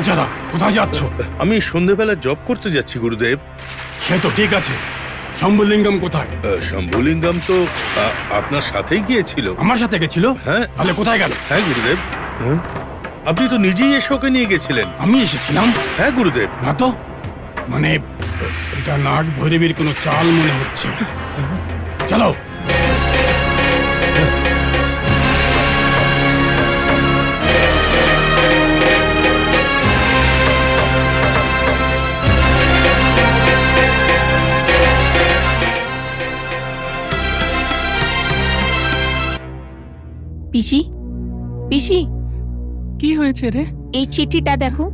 বাচ্চারা কোথায় যাচ্ছ? আমি সন্ধ্যেবেলা জব করতে যাচ্ছি গুরুদেব। সে তো ঠিক আছে, শম্ভুলিঙ্গম কোথায়? শম্ভুলিঙ্গম তো আপনার সাথেই গিয়েছিল। আমার সাথে গেছিল? হ্যাঁ। তাহলে কোথায় গেল? হ্যাঁ গুরুদেব। হ্যাঁ? আপনি তো নিজেই এসে ওকে নিয়ে গেছিলেন। আমি এসেছিলাম? হ্যাঁ গুরুদেব। না তো, মানে এটা নাগ ভৈরবীর কোনো চাল মনে হচ্ছে। চলো। পিসি, পিসি, কি হয়েছে রে? এই চিঠিটা দেখো।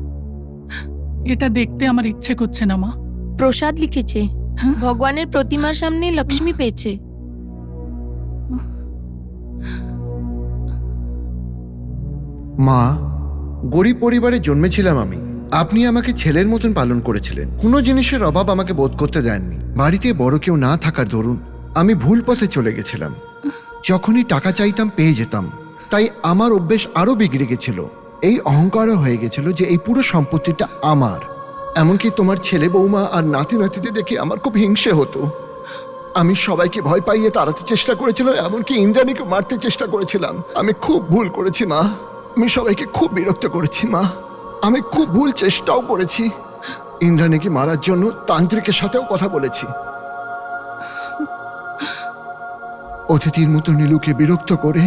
এটা দেখতে আমার ইচ্ছে করছে না মা। প্রসাদ লিখেছে, হ্যাঁ? ভগবানের প্রতিমার সামনে লক্ষ্মী পেয়েছে। মা, গরিব পরিবারে জন্মেছিলাম আমি। আপনি আমাকে ছেলের মতন পালন করেছিলেন। কোনো জিনিসের অভাব আমাকে বোধ করতে দেননি। বাড়িতে বড় কেউ না থাকার দরুন আমি ভুল পথে চলে গেছিলাম। যখনই টাকা চাইতাম পেয়ে যেতাম, তাই আমার অভ্যেস আরো বিগড়ে গেছিল। এই অহংকারও হয়ে গেছিল যে এই পুরো সম্পত্তিটা আমার। এমনকি তোমার ছেলে বৌমা আর নাতি নাতিদের দেখে আমার খুব হিংসে হতো। আমি সবাইকে ভয় পাইয়ে তাড়াতে চেষ্টা করেছিলাম, এমনকি ইন্দ্রাণীকে মারতে চেষ্টা করেছিলাম। আমি খুব ভুল করেছি মা। আমি সবাইকে খুব বিরক্ত করেছি মা। আমি খুব ভুল চেষ্টাও করেছি। ইন্দ্রাণীকে মারার জন্য তান্ত্রিকের সাথেও কথা বলেছি। অতিথির মতো নীলুকে বিরক্ত করে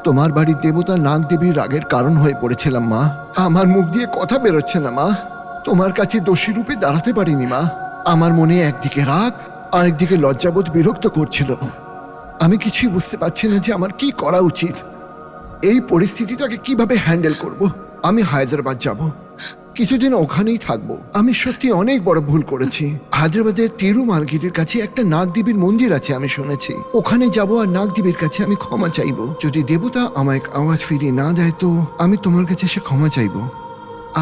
তোমার বাড়ির দেবতা নাগ দেবীর রাগের কারণ হয়ে পড়েছিলাম মা। আমার মুখ দিয়ে কথা বেরোচ্ছে না মা। তোমার কাছে দোষী রূপে দাঁড়াতে পারিনি মা। আমার মনে একদিকে রাগ আর একদিকে লজ্জাবোধ বিরক্ত করছিল। আমি কিছুই বুঝতে পারছি না যে আমার কি করা উচিত। এই পরিস্থিতিটাকে কিভাবে হ্যান্ডেল করব। আমি হায়দ্রাবাদ যাব, কিছুদিন ওখানেই থাকবো। আমি সত্যি অনেক বড় ভুল করেছি। হায়দ্রাবাদের তিরুমালগিরির কাছে একটা নাগদেবীর মন্দির আছে আমি শুনেছি। ওখানে যাব আর নাগদেবীর কাছে আমি ক্ষমা চাইবো। যদি দেবতা আমায় আওয়াজ ফিরিয়ে না দেয় তো আমি তোমার কাছে এসে ক্ষমা চাইবো।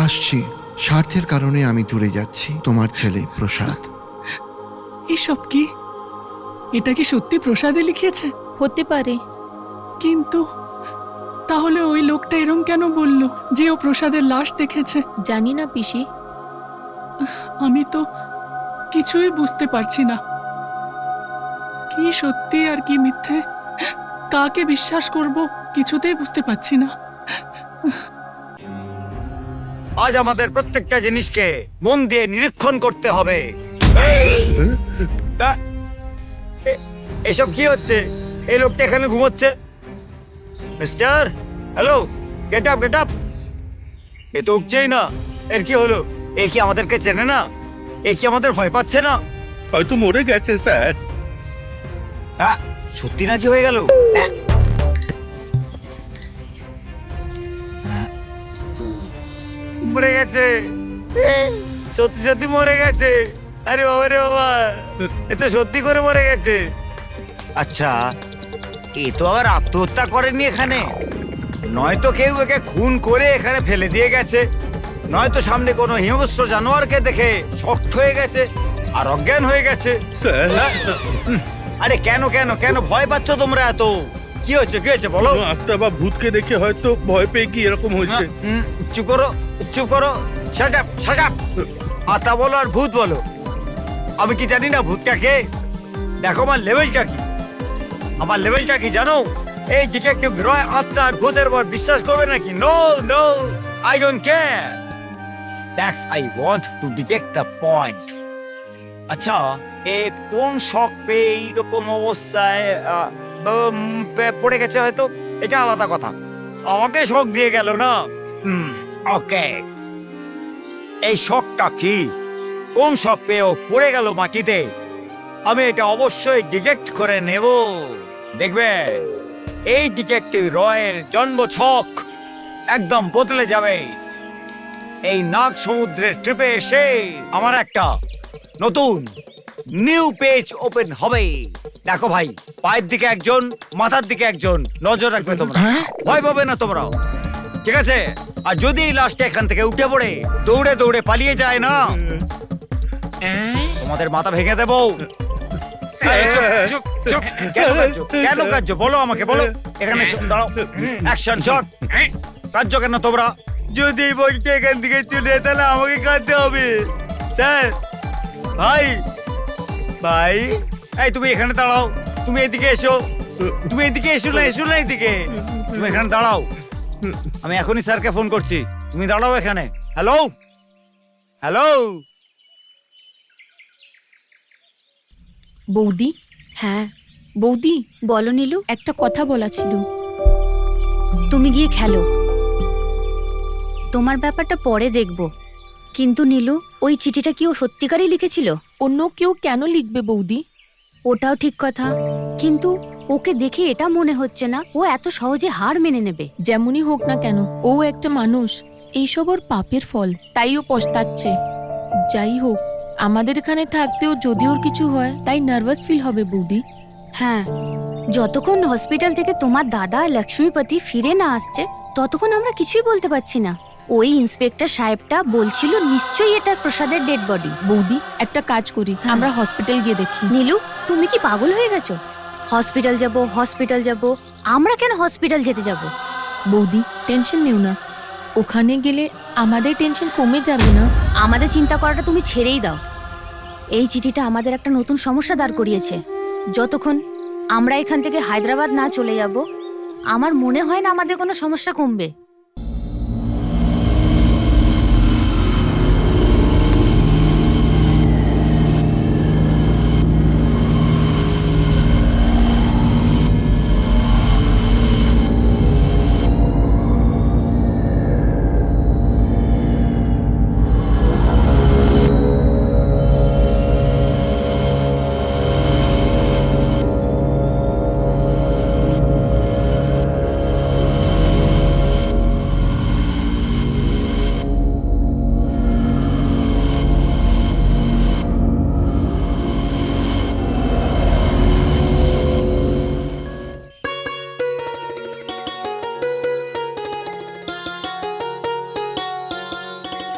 আসছি। স্বার্থের কারণে আমি দূরে যাচ্ছি। তোমার ছেলে প্রসাদ। এসব কি? এটা কি সত্যি প্রসাদে লিখেছে? হতে পারে। কিন্তু তাহলে ওই লোকটা এরম কেন বলল যে ও প্রসাদের লাশ দেখেছে? জানি না পিসি। আমি তো কিছুই বুঝতে পারছি না। কি সত্যি আর কি মিথ্যে, কাকে বিশ্বাস করব কিছুতেই বুঝতে পারছি না। আজ আমাদের প্রত্যেকটা জিনিসকে মন দিয়ে নিরীক্ষণ করতে হবে। এসব কি হচ্ছে? এই লোকটা এখানে ঘুমোচ্ছে। Mister, hello, get up, get up. এ তো উঠছেই না। এর কি হলো? এ কি আমাদেরকে চেনে না? এ কি আমাদের ভয় পাচ্ছে না? হয়তো মরে গেছে স্যার। সত্যি নাকি হয়ে গেল? মরে গেছে, সত্যি সত্যি মরে গেছে। আরে বাবা রে বাবা, এ তো সত্যি করে মরে গেছে। আচ্ছা, এ তো আবার আত্মহত্যা করেনি এখানে? নয়তো কেউ একে খুন করে এখানে ফেলে দিয়ে গেছে, নয়তো সামনে কোনো হিংস্র জানোয়ারকে দেখে শক্ত হয়ে গেছে আর অজ্ঞান হয়ে গেছে। স্যার, আরে কেন কেন কেন ভয় পাচ্ছ তোমরা এত? কি হয়েছে, কি হয়েছে বলো? কোনো আত্মা বা ভূতকে দেখে হয়তো ভয় পেয়ে কি এরকম হয়েছে। চুপ করো, চুপ করো, শাট আপ, শাট আপ। আত্মা বলো আর ভূত বলো, আমি কি জানি না ভূতটা কে? দেখো আমার লেভেলটা কি। আমার লেভেলটা কি জানো? এই ডিটেকটিভ রয় আত্মা আর ভূতের উপর বিশ্বাস করবে নাকি? No no, I don't care. That's I want to detect the point. আচ্ছা, এ কোন শখ পেয়ে এইরকম অবস্থায় পড়ে গেছে হয়তো, এটা আলাদা কথা। আমাকে শখ দিয়ে গেল না। ওকে, এই শখটা কি? কোন শখ পেয়ে ও পড়ে গেল মাটিতে? আমি এটা অবশ্যই ডিটেক্ট করে নেব। দেখবে, এই ডিটেকটিভ রয়ের জন্ম ছক একদম বদলে যাবে। এই নাগ সমুদ্রের ট্রিপে এসে আমার একটা নতুন নিউ পেজ ওপেন হবে। দেখো ভাই, পায়ের দিকে একজন, মাথার দিকে একজন, নজর রাখবে তোমরা, ভয় পাবে না তোমরা, ঠিক আছে? আর যদি এই লাশটা এখান থেকে উঠে পড়ে দৌড়ে দৌড়ে পালিয়ে যায় না, তোমাদের মাথা ভেঙে দেবো। চুপ, চুপ, কেন কাঁদছো? কেন কাঁদছো বলো আমাকে, বলো। এখানে দাঁড়াও, অ্যাকশন শট। কাঁদছো কেন তোমরা? যদি এই বইটা এখান থেকে চলে যায়, তাহলে আমাকে কাঁদতে হবে। স্যার, ভাই, ভাই, এই তুমি এখানে দাঁড়াও, তুমি এদিকে এসো, তুমি এদিকে এসো না, এসো না এদিকে, তুমি এখানে দাঁড়াও। আমি এখনই স্যারকে ফোন করছি, তুমি দাঁড়াও এখানে। Hello, hello. বৌদি, হ্যাঁ বৌদি, বলো নীলু, একটা কথা বলা ছিল। তুমি গিয়ে খেলো, তোমার ব্যাপারটা পরে দেখব। কিন্তু নীলু, ওই চিঠিটা কি ও সত্যিকারই লিখেছিল? অন্য কেউ কেন লিখবে বৌদি? ওটাও ঠিক কথা, কিন্তু ওকে দেখে এটা মনে হচ্ছে না ও এত সহজে হার মেনে নেবে। যেমনই হোক না কেন, ও একটা মানুষ, এইসব ওর পাপের ফল, তাই ও পস্তাচ্ছে। যাই হোক, আমাদের এখানে থাকতেও যদি ওর কিছু হয়, তাই নার্ভাস ফিল হবে বৌদি। হ্যাঁ, যতক্ষণ হসপিটাল থেকে তোমার দাদা লক্ষ্মীপতি ফিরে না আসছে, ততক্ষণ আমরা কিছুই বলতে পারছি না। ওই ইন্সপেক্টর সাহেবটা বলছিল নিশ্চয়ই এটা প্রসাদের ডেড বডি। বৌদি, একটা কাজ করি, আমরা হসপিটাল গিয়ে দেখি। নীলু, তুমি কি পাগল হয়ে গেছো? হসপিটাল যাব, হসপিটাল যাব, আমরা কেন হসপিটাল যেতে যাব? বৌদি, টেনশন নিও না, ওখানে গেলে আমাদের টেনশন কমে যাবে না? আমাদের চিন্তা করাটা তুমি ছেড়েই দাও। এই চিঠিটা আমাদের একটা নতুন সমস্যা দাঁড় করিয়েছে। যতক্ষণ আমরা এখান থেকে হায়দ্রাবাদ না চলে যাব, আমার মনে হয় না আমাদের কোনো সমস্যা কমবে।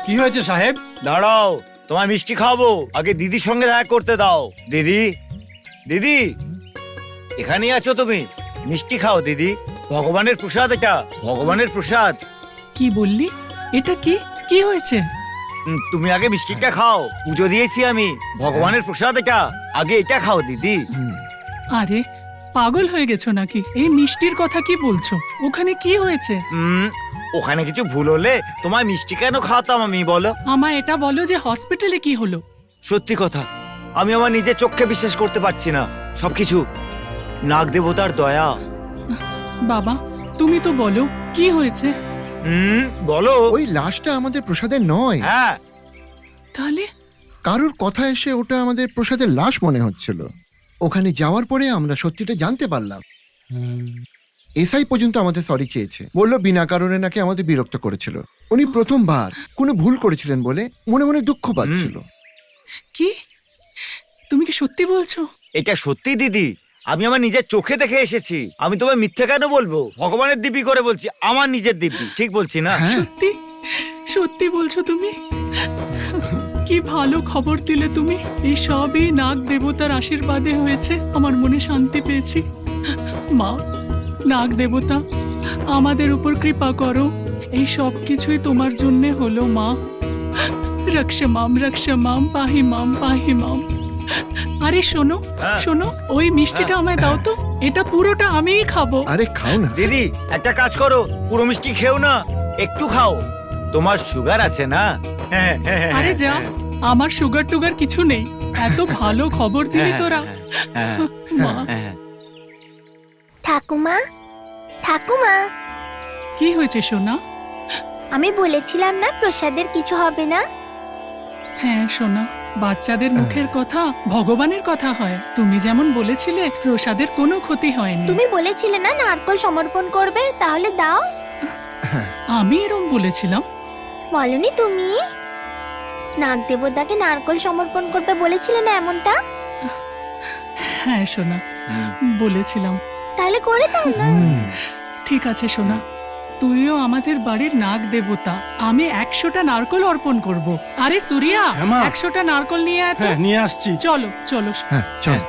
কি হয়েছে সাহেব? দাঁড়াও, তোমার মিষ্টি খাওয়াবো, আগে দিদির সঙ্গে দেখা করতে দাও। দিদি, দিদি, এখানেই আছো তুমি? মিষ্টি খাও দিদি, ভগবানের প্রসাদ এটা, ভগবানের প্রসাদ। কি বললি? এটা কি কি হয়েছে? তুমি আগে মিষ্টিটা খাও, পুজো দিয়েছি আমি, ভগবানের প্রসাদ এটা, আগে এটা খাও দিদি। আরে পাগল হয়ে গেছো নাকি? এই মিষ্টির কথা কি বলছো? ওখানে কি হয়েছে? ওখানে কিছু ভুল হলে তোমায় মিষ্টি কেন খাওয়াতাম আমি, বলো? আমায় এটা বলো যে হসপিটালে কি হলো? সত্যি কথা, আমি আমার নিজের চোখে বিশ্বাস করতে পারছি না। সবকিছু নাগ দেবতার দয়া। বাবা, তুমি তো বলো কি হয়েছে। বলো। ওই লাশটা আমাদের প্রসাদের নয়। হ্যাঁ, তাহলে কারোর কথা এসে ওটা আমাদের প্রসাদের লাশ মনে হচ্ছিল। ওখানে যাওয়ার পরে আমরা সত্যিটা জানতে পারলাম। এসআই পর্যন্ত আমাদের সরি চেয়েছে, বলল বিনা কারণে নাকি আমাদের বিরক্ত করেছিল। উনি প্রথমবার কোনো ভুল করেছিলেন বলে মনে মনে দুঃখ পাচ্ছিল। কি তুমি কি সত্যি বলছো? এটা সত্যি দিদি, আমি আমার নিজের চোখে দেখে এসেছি। আমি তোমায় মিথ্যে কেন বলবো? ভগবানের দিব্যি করে বলছি, আমার নিজের দিব্যি। ঠিক বলছি না? হ্যাঁ। সত্যি সত্যি বলছো তুমি? কি ভালো খবর দিলে তুমি। এই সবই নাগ দেবতার আশীর্বাদে হয়েছে। আমার মনে শান্তি পেয়েছি। মা, নাগ দেবতা আমাদের উপর কৃপা করো। এই সব কিছুই তোমার জন্য হলো মা। রক্ষমাম পাহি মাম। আরে শোনো শোনো, ওই মিষ্টিটা আমায় দাও তো, এটা পুরোটা আমিই খাবো। আরে খাও না দিদি, একটা কাজ করো, পুরো মিষ্টি খেও না, একটু খাও, তোমার সুগার আছে না। আরে যা, আমার সুগার টুগার কিছু নেই। এত ভালো খবর দিলি তোরা। মা, ঠাকুমা, ঠাকুমা, কি হয়েছে সোনা? আমি বলেছিলাম না প্রসাদের কিছু হবে না? হ্যাঁ সোনা, বাচ্চাদের মুখের কথা ভগবানের কথা হয়। তুমি যেমন বলেছিলে প্রসাদের কোনো ক্ষতি হয়নি। তুমি বলেছিলে না নারকল সমর্পণ করবে, তাহলে দাও। আমি এরম বলেছিলাম? বলনি তুমি? নাগ দেবতাকে নারকল সমর্পণ করবে বলেছিলে না এমনটা? হ্যাঁ সোনা, বলেছিলাম। তাহলে করে দাও না। ঠিক আছে সোনা, তুইও আমাদের বাড়ির নাগ দেবতা। আমি 100টা নারকল অর্পণ করব। আরে সুরিয়া, হ্যাঁ, মা। 100টা নারকল নিয়ে আয় তো। হ্যাঁ, নিয়ে আসছি। চলো চলো। হ্যাঁ চল।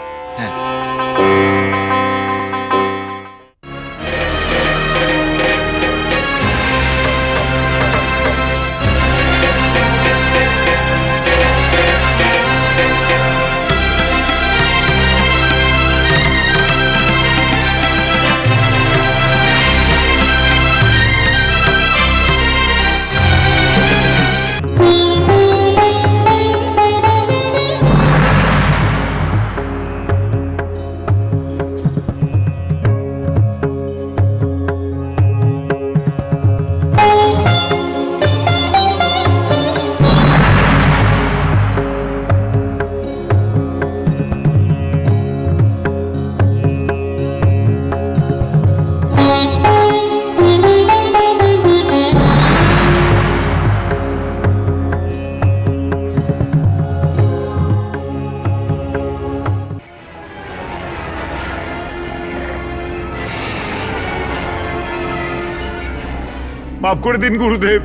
মাফ করে দিন গুরুদেব।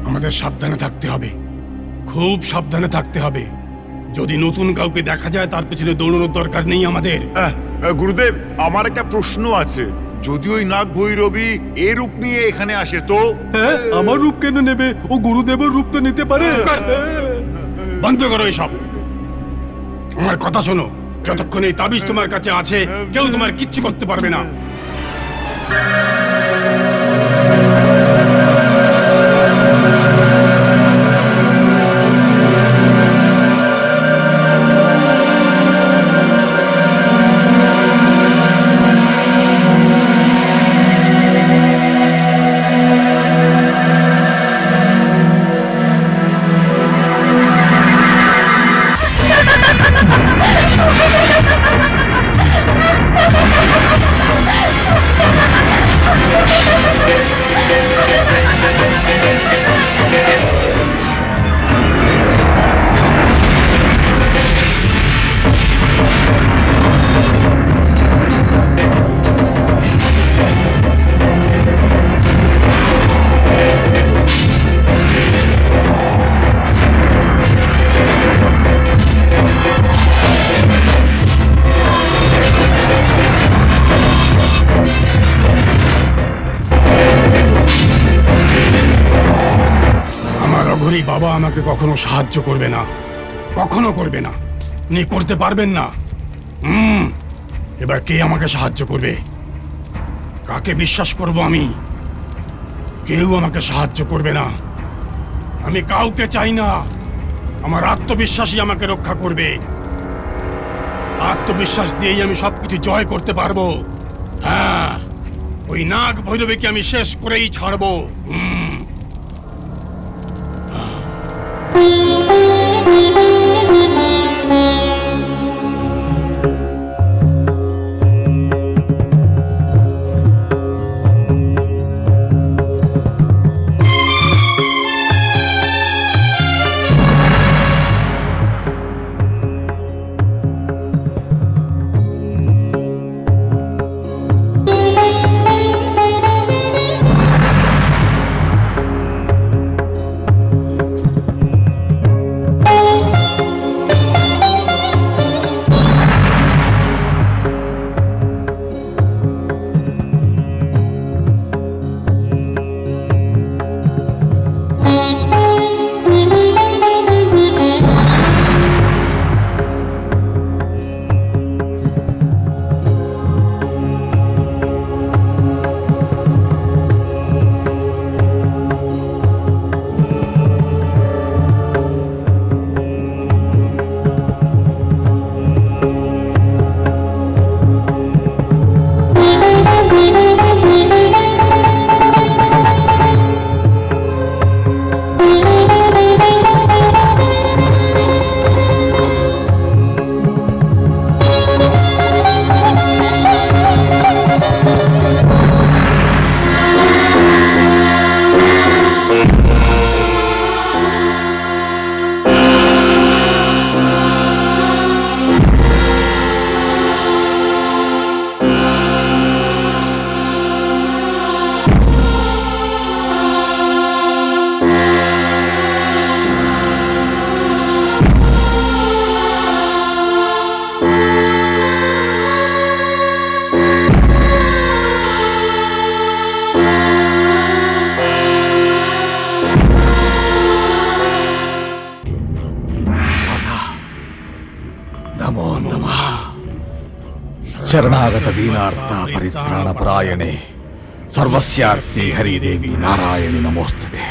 আমাদের সাবধানে থাকতে হবে, খুব সাবধানে থাকতে হবে। যদি নতুন কাউকে দেখা যায় তার পেছনে দৌড়ানোর দরকার নেই আমাদের। গুরুদেব, আমার একটা প্রশ্ন আছে। যদি ওই নাগ ভৈরবী এর রূপ নিয়ে এখানে আসে তো? হ্যাঁ, আমার রূপ কেন নেবে? ও গুরুদেবের রূপ তো নিতে পারে। বন্ধ করো এসব। আমার কথা শোনো, যতক্ষণ এই তাবিজ তোমার কাছে আছে কেউ তোমার কিচ্ছু করতে পারবে না। অঘরী বাবা আমাকে কখনো সাহায্য করবে না, কখনো করবে না, উনি করতে পারবেন না। এবার কে আমাকে সাহায্য করবে? কাকে বিশ্বাস করব আমি? কেউ আমাকে সাহায্য করবে না। আমি কাউকে চাই না। আমার আত্মবিশ্বাসই আমাকে রক্ষা করবে। আত্মবিশ্বাস দিয়েই আমি সবকিছু জয় করতে পারবো। হ্যাঁ, ওই নাগ ভৈরবীকে আমি শেষ করেই ছাড়বো। शरणागत दीनार्ता परित्राण परायणे सर्वस्यार्थे हरि देवी नारायणि नमोस्तुते।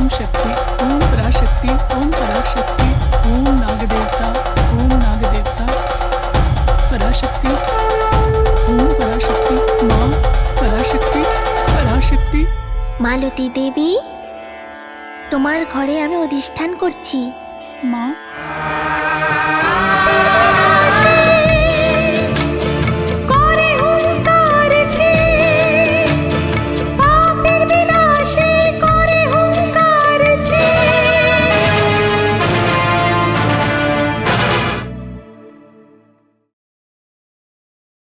शक्ति ओम पराशक्ति ओम पराशक्ति ओम नाग देवता पराशक्ति ओम पराशक्ति माँ पराशक्ति पराशक्ति। মালতী দেবী, তোমার ঘরে আমি অধিষ্ঠান করছি। माँ